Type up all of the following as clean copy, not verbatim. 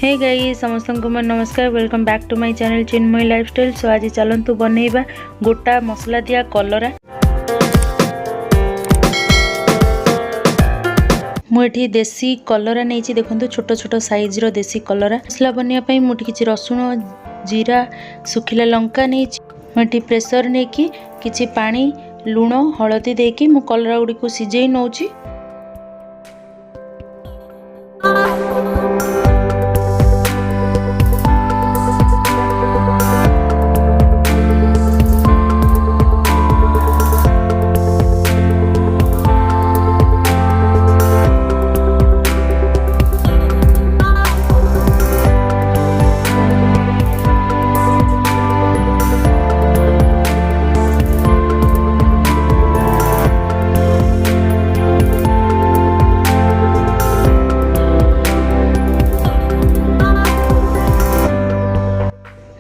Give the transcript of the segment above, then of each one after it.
Hey guys समस्त को मोर नमस्कार। Welcome back to my channel Chinmay lifestyle. So आज चलतु बनैबा गोटा मसला दिया कलरा। मुझे देसी कलरा नहीं देखो छोट छोट साइज रो देसी कलरा। मसला बनवाई मुझे किसी रसुण जीरा सुखिला लंका नहीं मुझे प्रेसर नहीं कि पानी लुण हलदी देकी मु कलरा गुड़ी को सिझे नौची।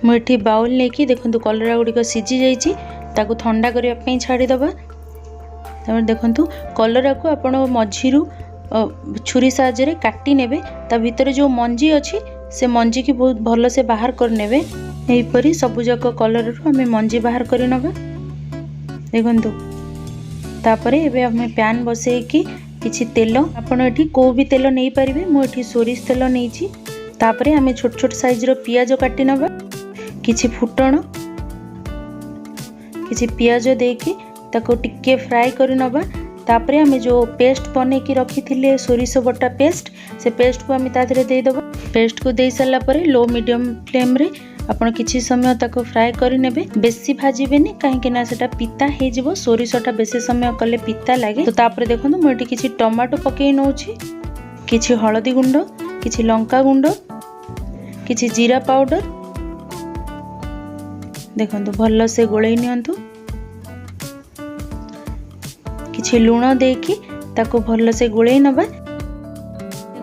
मुझे बाउल लेकिन देखो कलरा गुड़िक सिझी जाइए ठंडा करने छाड़ीदे। देखो कलरा को आप मझी छुरी साहाय्य काटी नेबे। ता भीतर जो मंजी अच्छी से मंजी की बहुत भल से बाहर कर नेबे। यहीपरी सबुजाक कलर आम मंजी बाहर कर नबा। देखो तापर एबे आम पैन बसैकी किछि तेल आपन एठी को भी तेल नहीं पारिबे। मुझे सोरिष तेल नहीं तापर आम छोट छोट साइज रो पियाज काटी नबा। किछि फुटण किछि पियाज देकी ताको टिके फ्राई कर नबा। तापरे आमे जो पेस्ट बने की रखी थिले सोरिष बटा पेस्ट से पेस्ट को आमे ता धरे दे दबा। पेस्ट को दे साला परे लो मीडियम फ्लेम रे आपण किछि समय ताको फ्राई कर नेबे। बेसी भाजीबेनी काहे ना सेटा पिता हे जिवो। सोरिषटा बेसी समय कले पिता लागे। तो तापरे देखो मुझे किछि टमाटो पकेई नौछि। किछि हळदी गुंड किछि लंका गुंड किछि जीरा पाउडर देखो भल से गोलई नियंतु। किछि लुण देकी ताको भल से गोलई नबा।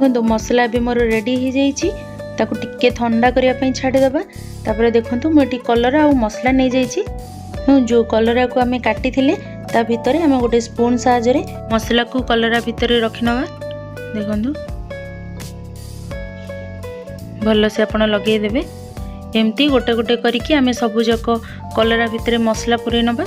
देखो मसला भी मोर रेडी हो जाइछि। ताको टिके ठंडा करिया पई छाडी दबा। तापर देखो मुझे कलरा और मसला नहीं जाइछि। जो कलरा को आमे काटी थिले ता भितरे आमे गोटे स्पून साहाय्य मसला को कलरा भितरे रखि नबा। देखो भल से आपण लगे देबे। एमती गोटे गोटे करिकी आमे सबुजाक कलरा भितरे मसला पुरे नबा।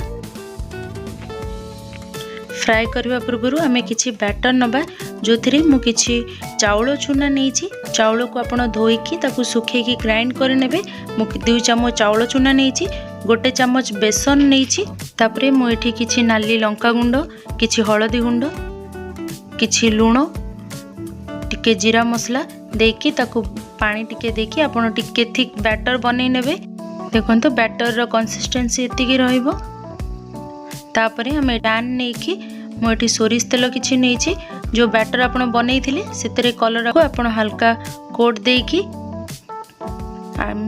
फ्राई करबा पूर्व आमे किछि बैटर नबा जो थिरे मु किछि चाउल चूना नैछि। चाउल को आपण धोईकी ताकू सुखेकी ग्राइंड कर नेबे। मु 2 चम्मच चाउल चूना नैछि गोटे चम्मच बेसन नैछि। तापरे मु एठी किछि नाली लंका गुंड किछि हळदी गुंड किछि लुण टिके जीरा मसला देकी ताकू पानी टिके देकी आपण टिके थिक बैटर बनै नेबे। देखो बैटर रो कंसिस्टेंसी एतिकी रहइबो। तापरे हमें डान नेकी मोटी सोरिष तेल किछि नैछि। जो बैटर आपण बनै थिले सेतरे कलर को आपण हल्का कोट देकी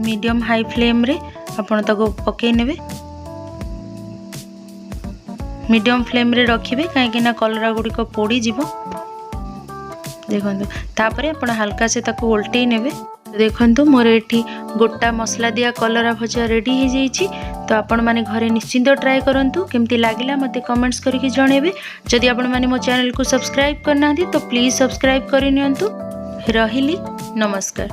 मीडियम हाई फ्लेम रे आपण ताको पकै नेबे। मीडियम फ्लेम रे रखिबे काहे ना कलरा गुडी को पोड़ी जिवो। देखो तापरे आपण हल्का से ताको उल्टै नेबे। देखो मोर एठी गोटा मसला दिया कलरा भजा रेडी हो जाइछि। तो आपण माने घरे निश्चिंत ट्राई करंतु। केमती लागिला मते कमेंट्स करके जणेबे। जदि आपण माने मो चैनल को सब्सक्राइब करना तो प्लीज सब्सक्राइब करि नियंतु। रहिली नमस्कार।